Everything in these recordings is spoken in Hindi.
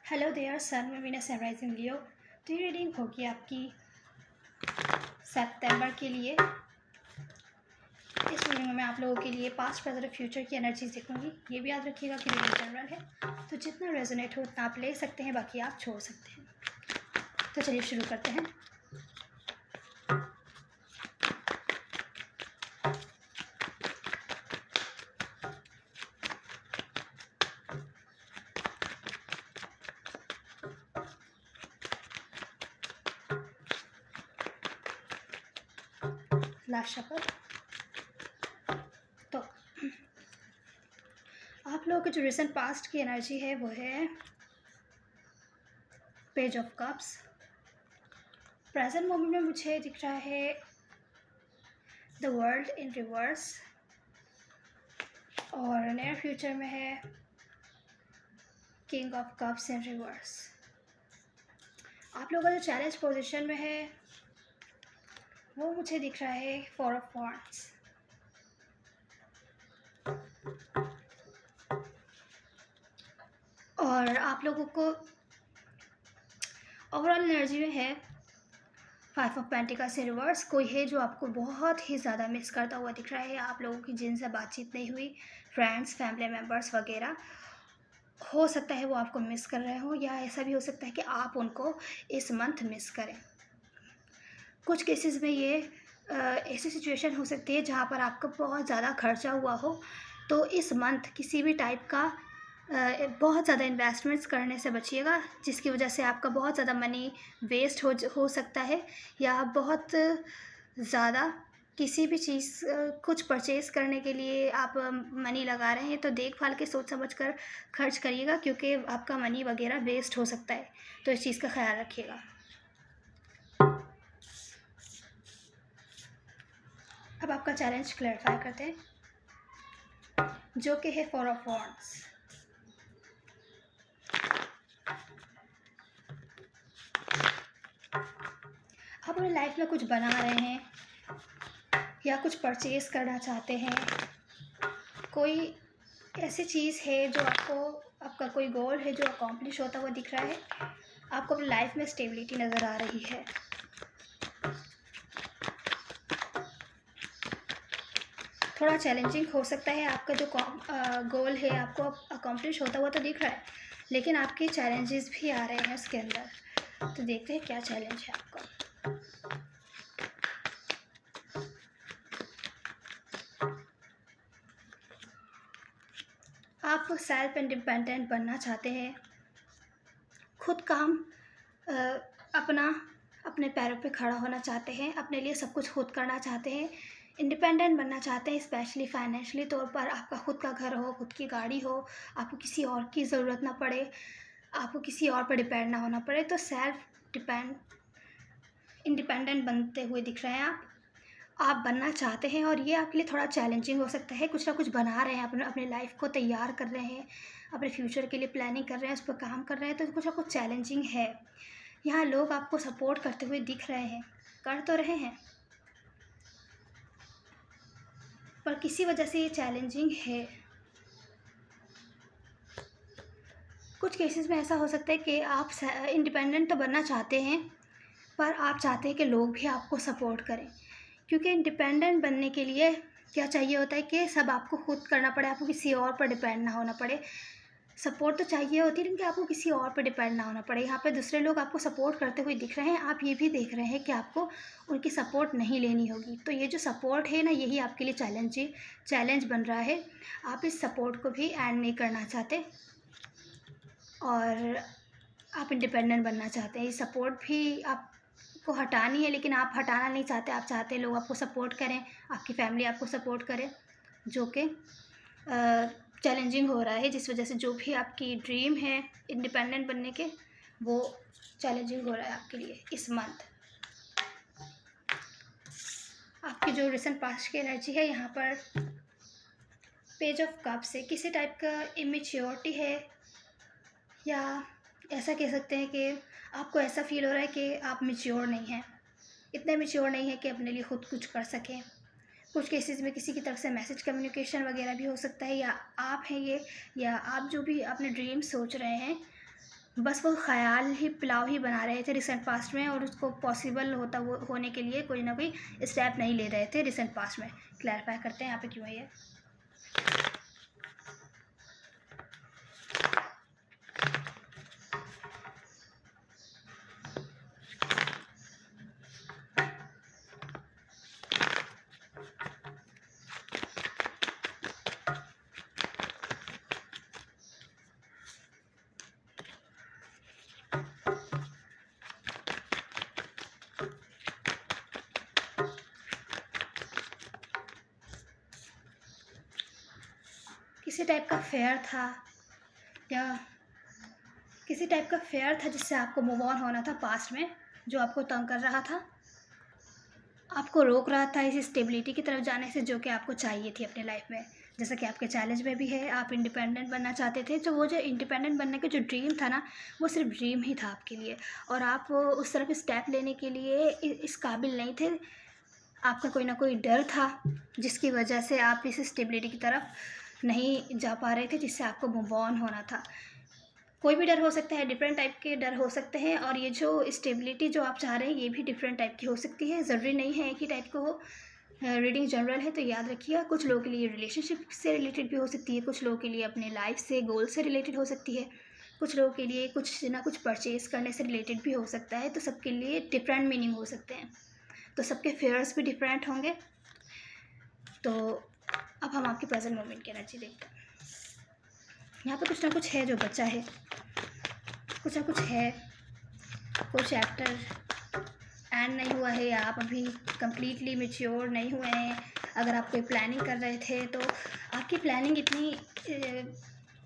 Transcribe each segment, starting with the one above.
हेलो देयर सन में वीनस सनराइजिंग लियो। तो ये रीडिंग होगी आपकी सितंबर के लिए। इस रीडिंग में मैं आप लोगों के लिए पास्ट प्रेजेंट और फ्यूचर की एनर्जीज देखूंगी। ये भी याद रखिएगा कि रीडिंग जनरल है, तो जितना रेजोनेट हो उतना आप ले सकते हैं, बाकी आप छोड़ सकते हैं। तो चलिए शुरू करते हैं। Last shuffle. तो आप लोगों के जो रिसेंट पास्ट की एनर्जी है वो है page of cups. Present moment में मुझे दिख रहा है द वर्ल्ड इन रिवर्स, और नियर फ्यूचर में है king of cups in reverse. आप लोगों का जो चैलेंज पोजीशन में है वो मुझे दिख रहा है फोर ऑफ वॉन्ड्स। और आप लोगों को ओवरऑल एनर्जी में है five of pentacles in reverse. कोई है जो आपको बहुत ही ज़्यादा मिस करता हुआ दिख रहा है। आप लोगों की जिनसे बातचीत नहीं हुई, फ्रेंड्स, फैमिली मेम्बर्स वगैरह, हो सकता है वो आपको मिस कर रहे हो, या ऐसा भी हो सकता है कि आप उनको इस मंथ मिस करें। कुछ केसेस में ये ऐसी सिचुएशन हो सकती है जहाँ पर आपका बहुत ज़्यादा खर्चा हुआ हो, तो इस मंथ किसी भी टाइप का बहुत ज़्यादा इन्वेस्टमेंट्स करने से बचिएगा, जिसकी वजह से आपका बहुत ज़्यादा मनी वेस्ट हो सकता है, या आप बहुत ज़्यादा किसी भी चीज़ कुछ परचेज़ करने के लिए आप मनी लगा रहे हैं, तो देखभाल के सोच समझ कर खर्च करिएगा, क्योंकि आपका मनी वगैरह वेस्ट हो सकता है। तो इस चीज़ का ख्याल रखिएगा। अब आपका चैलेंज क्लैरिफाई करते हैं, जो कि है फोर ऑफ वॉन्ड्स। आप अपनी लाइफ में कुछ बना रहे हैं या कुछ परचेज़ करना चाहते हैं, कोई ऐसी चीज़ है जो आपका कोई गोल है जो अकॉम्प्लिश होता हुआ दिख रहा है। आपको अपनी लाइफ में स्टेबिलिटी नज़र आ रही है। थोड़ा चैलेंजिंग हो सकता है, आपका जो गोल है आपको अकॉम्प्लिश होता हुआ तो दिख रहा है, लेकिन आपके चैलेंजेस भी आ रहे हैं उसके अंदर। तो देखते हैं क्या चैलेंज है आपका। आप सेल्फ इंडिपेंडेंट बनना चाहते हैं, खुद काम अपने पैरों पे खड़ा होना चाहते हैं, अपने लिए सब कुछ खुद करना चाहते हैं, इंडिपेंडेंट बनना चाहते हैं, स्पेशली फाइनेंशियली तौर पर। आपका खुद का घर हो, खुद की गाड़ी हो, आपको किसी और की ज़रूरत ना पड़े, आपको किसी और पर डिपेंड ना होना पड़े। तो इंडिपेंडेंट बनते हुए दिख रहे हैं आप बनना चाहते हैं, और ये आपके लिए थोड़ा चैलेंजिंग हो सकता है। कुछ ना कुछ बना रहे हैं, अपने लाइफ को तैयार कर रहे हैं, अपने फ्यूचर के लिए प्लानिंग कर रहे हैं, उस पर काम कर रहे हैं, तो कुछ ना कुछ चैलेंजिंग है। यहाँ लोग आपको सपोर्ट करते हुए दिख रहे हैं, कर तो रहे हैं, पर किसी वजह से ये चैलेंजिंग है। कुछ केसेस में ऐसा हो सकता है कि आप इंडिपेंडेंट तो बनना चाहते हैं, पर आप चाहते हैं कि लोग भी आपको सपोर्ट करें, क्योंकि इंडिपेंडेंट बनने के लिए क्या चाहिए होता है कि सब आपको खुद करना पड़े, आपको किसी और पर डिपेंड ना होना पड़े। सपोर्ट तो चाहिए होती है, लेकिन आपको किसी और पर डिपेंड ना होना पड़े। यहाँ पे दूसरे लोग आपको सपोर्ट करते हुए दिख रहे हैं, आप ये भी देख रहे हैं कि आपको उनकी सपोर्ट नहीं लेनी होगी। तो ये जो सपोर्ट है ना, यही आपके लिए चैलेंज बन रहा है। आप इस सपोर्ट को भी ऐड नहीं करना चाहते, और आप इंडिपेंडेंट बनना चाहते हैं। ये सपोर्ट भी आपको हटानी है, लेकिन आप हटाना नहीं चाहते। आप चाहते हैं लोग आपको सपोर्ट करें, आपकी फैमिली आपको सपोर्ट करे, जो कि चैलेंजिंग हो रहा है, जिस वजह से जो भी आपकी ड्रीम है इंडिपेंडेंट बनने के, वो चैलेंजिंग हो रहा है आपके लिए इस मंथ। आपकी जो रिसेंट पास्ट की एनर्जी है, यहाँ पर पेज ऑफ कप से किसी टाइप का इमेच्योरिटी है, या ऐसा कह सकते हैं कि आपको ऐसा फील हो रहा है कि आप मैच्योर नहीं हैं, इतने मैच्योर नहीं है कि अपने लिए खुद कुछ कर सकें। कुछ केसेस में किसी की तरफ से मैसेज कम्युनिकेशन वगैरह भी हो सकता है, या आप हैं ये, या आप जो भी अपने ड्रीम सोच रहे हैं बस वो ख़याल ही पुलाव ही बना रहे थे रिसेंट पास्ट में, और उसको पॉसिबल होता वो होने के लिए कोई ना कोई स्टेप नहीं ले रहे थे रिसेंट पास्ट में। क्लैरिफाई करते हैं यहाँ पे क्यों है ये। किसी टाइप का फेयर था, या किसी टाइप का फेयर था जिससे आपको मूव ऑन होना था पास्ट में, जो आपको तंग कर रहा था, आपको रोक रहा था इस स्टेबिलिटी की तरफ जाने से जो कि आपको चाहिए थी अपने लाइफ में। जैसा कि आपके चैलेंज में भी है, आप इंडिपेंडेंट बनना चाहते थे, तो वो जो इंडिपेंडेंट बनने का जो ड्रीम था ना, वो सिर्फ ड्रीम ही था आपके लिए, और आप उस तरफ स्टेप लेने के लिए इस काबिल नहीं थे। आपका कोई ना कोई डर था जिसकी वजह से आप इस स्टेबिलिटी की तरफ नहीं जा पा रहे थे, जिससे आपको मूव ऑन होना था। कोई भी डर हो सकता है, डिफरेंट टाइप के डर हो सकते हैं, और ये जो स्टेबिलिटी जो आप चाह रहे हैं ये भी डिफरेंट टाइप की हो सकती है, ज़रूरी नहीं है एक ही टाइप का हो। रीडिंग जनरल है तो याद रखिएगा, कुछ लोगों के लिए रिलेशनशिप से रिलेटेड भी हो सकती है, कुछ लोगों के लिए अपने लाइफ से गोल से रिलेटेड हो सकती है, कुछ लोगों के लिए कुछ ना कुछ परचेज़ करने से रिलेटेड भी हो सकता है, तो सबके लिए डिफरेंट मीनिंग हो सकते हैं, तो सबके फेयर्स भी डिफरेंट होंगे। तो अब हम आपके प्रेजेंट मोमेंट की एनर्जी देखते हैं। यहाँ पे कुछ ना कुछ है जो बचा है, कुछ ना कुछ है, कोई चैप्टर एंड नहीं हुआ है, या आप अभी कंप्लीटली मैच्योर नहीं हुए हैं। अगर आप कोई प्लानिंग कर रहे थे तो आपकी प्लानिंग इतनी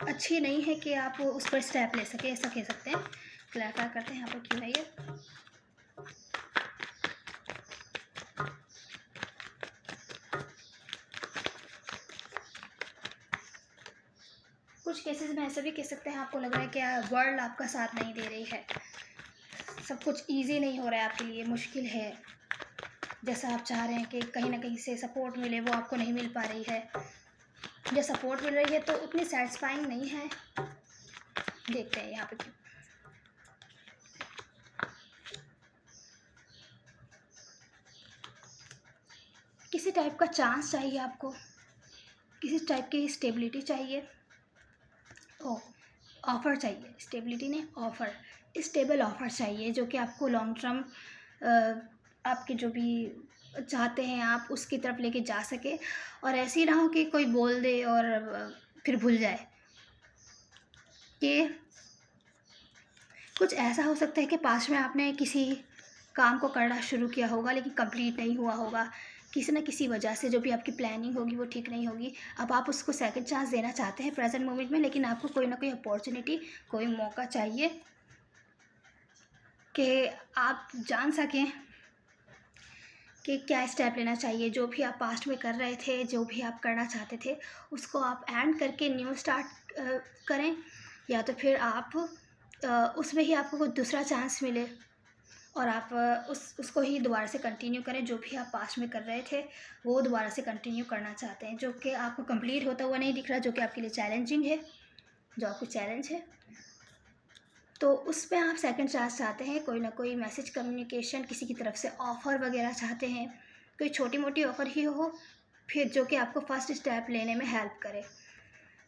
अच्छी नहीं है कि आप उस पर स्टेप ले सके, ऐसा कह सकते हैं। क्लैरिफाई करते हैं यहाँ पर क्यों है ये। कुछ केसेस में ऐसा भी कह सकते हैं, आपको लग रहा है कि वर्ल्ड आपका साथ नहीं दे रही है, सब कुछ इजी नहीं हो रहा है आपके लिए, मुश्किल है। जैसा आप चाह रहे हैं कि कहीं ना कहीं से सपोर्ट मिले, वो आपको नहीं मिल पा रही है, या सपोर्ट मिल रही है तो उतनी सेटिस्फाइंग नहीं है। देखते हैं यहाँ पे क्यों। किसी टाइप का चांस चाहिए आपको, किसी टाइप की स्टेबिलिटी चाहिए, ऑफ़र चाहिए, स्टेबिलिटी नहीं ऑफ़र, स्टेबल ऑफ़र चाहिए जो कि आपको लॉन्ग टर्म आपके जो भी चाहते हैं आप उसकी तरफ लेके जा सके, और ऐसे ही ना हो कि कोई बोल दे और फिर भूल जाए। कि कुछ ऐसा हो सकता है कि पास्ट में आपने किसी काम को करना शुरू किया होगा लेकिन कंप्लीट नहीं हुआ होगा, किसी न किसी वजह से जो भी आपकी प्लानिंग होगी वो ठीक नहीं होगी। अब आप उसको सेकंड चांस देना चाहते हैं प्रेजेंट मोमेंट में, लेकिन आपको कोई ना कोई अपॉर्चुनिटी, कोई मौका चाहिए कि आप जान सकें कि क्या स्टेप लेना चाहिए। जो भी आप पास्ट में कर रहे थे, जो भी आप करना चाहते थे, उसको आप एंड करके न्यू स्टार्ट करें, या तो फिर आप उसमें ही आपको कोई दूसरा चांस मिले और आप उसको ही दोबारा से कंटिन्यू करें। जो भी आप पास्ट में कर रहे थे वो दोबारा से कंटिन्यू करना चाहते हैं, जो कि आपको कंप्लीट होता हुआ नहीं दिख रहा, जो कि आपके लिए चैलेंजिंग है, जो आपको चैलेंज है, तो उसमें आप सेकंड चांस चाहते हैं। कोई ना कोई मैसेज कम्युनिकेशन, किसी की तरफ से ऑफ़र वगैरह चाहते हैं, कोई छोटी मोटी ऑफ़र ही हो फिर, जो कि आपको फर्स्ट स्टेप लेने में हेल्प करे।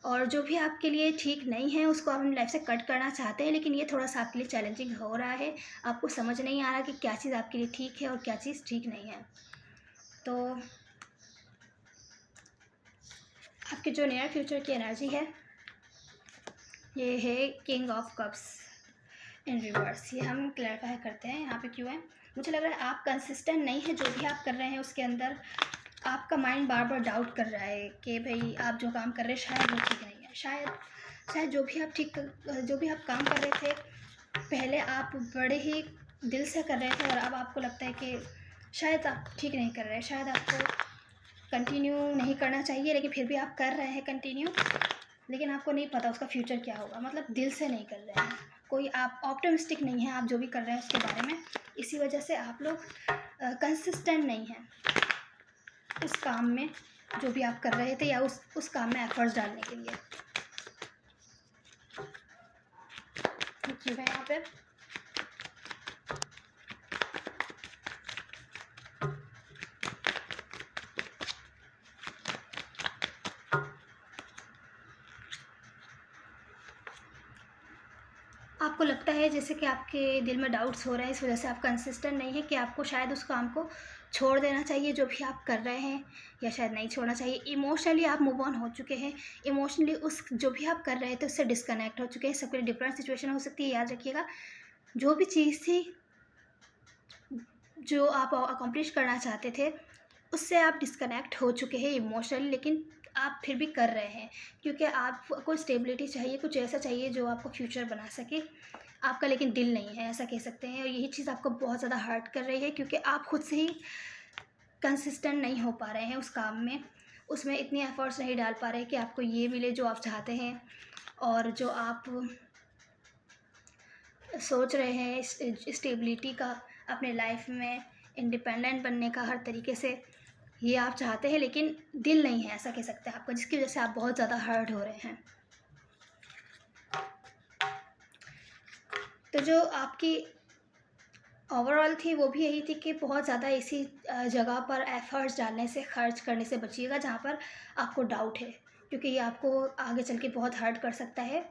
और जो भी आपके लिए ठीक नहीं है उसको आप अपनी लाइफ से कट करना चाहते हैं, लेकिन ये थोड़ा सा आपके लिए चैलेंजिंग हो रहा है, आपको समझ नहीं आ रहा कि क्या चीज़ आपके लिए ठीक है और क्या चीज़ ठीक नहीं है। तो आपके जो नियर फ्यूचर की एनर्जी है ये है king of cups in reverse. ये हम क्लैरिफाई करते हैं यहाँ पे क्यों है। मुझे लग रहा है आप कंसिस्टेंट नहीं है, जो भी आप कर रहे हैं उसके अंदर आपका माइंड बार बार डाउट कर रहा है कि भाई आप जो काम कर रहे हैं शायद वो ठीक नहीं है, शायद जो भी आप काम कर रहे थे पहले आप बड़े ही दिल से कर रहे थे, और अब आपको लगता है कि शायद आप ठीक नहीं कर रहे हैं, शायद आपको कंटिन्यू नहीं करना चाहिए, लेकिन फिर भी आप कर रहे हैं कंटिन्यू, लेकिन आपको नहीं पता उसका फ्यूचर क्या होगा, मतलब दिल से नहीं कर रहे हैं, कोई आप ऑप्टिमिस्टिक नहीं हैं आप जो भी कर रहे हैं उसके बारे में। इसी वजह से आप लोग कंसिस्टेंट नहीं हैं उस काम में जो भी आप कर रहे थे, या उस काम में एफर्ट्स डालने के लिए। चीज़ है यहाँ पे। आपको लगता है जैसे कि आपके दिल में डाउट्स हो रहे हैं, इस वजह से आप कंसिस्टेंट नहीं है कि आपको शायद उस काम को छोड़ देना चाहिए जो भी आप कर रहे हैं, या शायद नहीं छोड़ना चाहिए। इमोशनली आप मूव ऑन हो चुके हैं, इमोशनली उस जो भी आप कर रहे थे उससे डिस्कनेक्ट हो चुके हैं। सबके लिए डिफरेंट सिचुएशन हो सकती है, याद रखिएगा। जो भी चीज़ थी जो आप अकम्प्लिश करना चाहते थे, उससे आप डिस्कनेक्ट हो चुके हैं इमोशनली, लेकिन आप फिर भी कर रहे हैं क्योंकि आपको स्टेबिलिटी चाहिए, कुछ ऐसा चाहिए जो आपको फ्यूचर बना सके। आपका लेकिन दिल नहीं है, ऐसा कह सकते हैं, और यही चीज़ आपको बहुत ज़्यादा हर्ट कर रही है क्योंकि आप खुद से ही कंसिस्टेंट नहीं हो पा रहे हैं उस काम में, उसमें इतनी एफर्ट्स नहीं डाल पा रहे कि आपको ये मिले जो आप चाहते हैं, और जो आप सोच रहे हैं स्टेबिलिटी का अपने लाइफ में, इंडिपेंडेंट बनने का हर तरीके से, ये आप चाहते हैं लेकिन दिल नहीं है, ऐसा कह सकते हैं आपका, जिसकी वजह से आप बहुत ज़्यादा हर्ट हो रहे हैं। तो जो आपकी ओवरऑल थी वो भी यही थी कि बहुत ज़्यादा इसी जगह पर एफर्ट्स डालने से, खर्च करने से बचिएगा जहाँ पर आपको डाउट है, क्योंकि ये आपको आगे चल के बहुत हर्ट कर सकता है,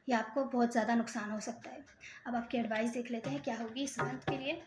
या आपको बहुत ज़्यादा नुकसान हो सकता है। अब आपकी एडवाइस देख लेते हैं क्या होगी इस मंथ के लिए।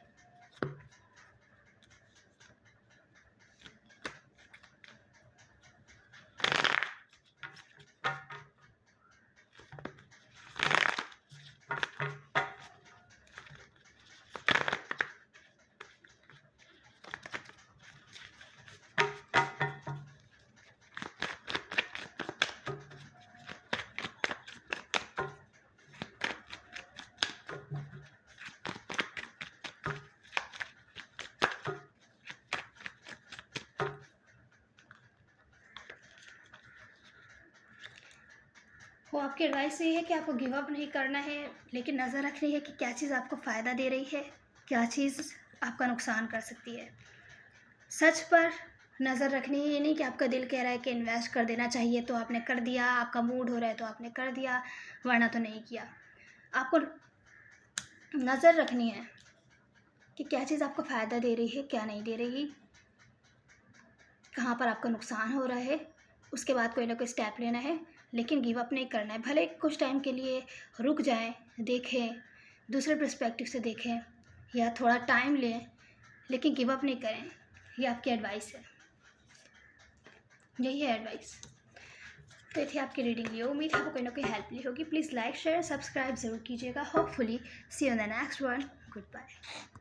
वो आपकी एडवाइस ये है कि आपको गिव अप नहीं करना है, लेकिन नज़र रखनी है कि क्या चीज़ आपको फ़ायदा दे रही है, क्या चीज़ आपका नुकसान कर सकती है। सच पर नज़र रखनी है, ये नहीं कि आपका दिल कह रहा है कि इन्वेस्ट कर देना चाहिए तो आपने कर दिया, आपका मूड हो रहा है तो आपने कर दिया, वरना तो नहीं किया। आपको नज़र रखनी है कि क्या चीज़ आपको फ़ायदा दे रही है, क्या नहीं दे रही, कहाँ पर आपका नुकसान हो रहा है, उसके बाद कोई ना कोई स्टेप लेना है, लेकिन गिव अप नहीं करना है। भले कुछ टाइम के लिए रुक जाएं, देखें, दूसरे पर्सपेक्टिव से देखें, या थोड़ा टाइम लें, लेकिन गिव अप नहीं करें। ये आपकी एडवाइस है, यही है एडवाइस। तो ये थी आपकी रीडिंग। ये उम्मीद है आपको कोई ना कोई हेल्प ली होगी। प्लीज़ लाइक शेयर सब्सक्राइब ज़रूर कीजिएगा। Hopefully see you in the next one. Good bye.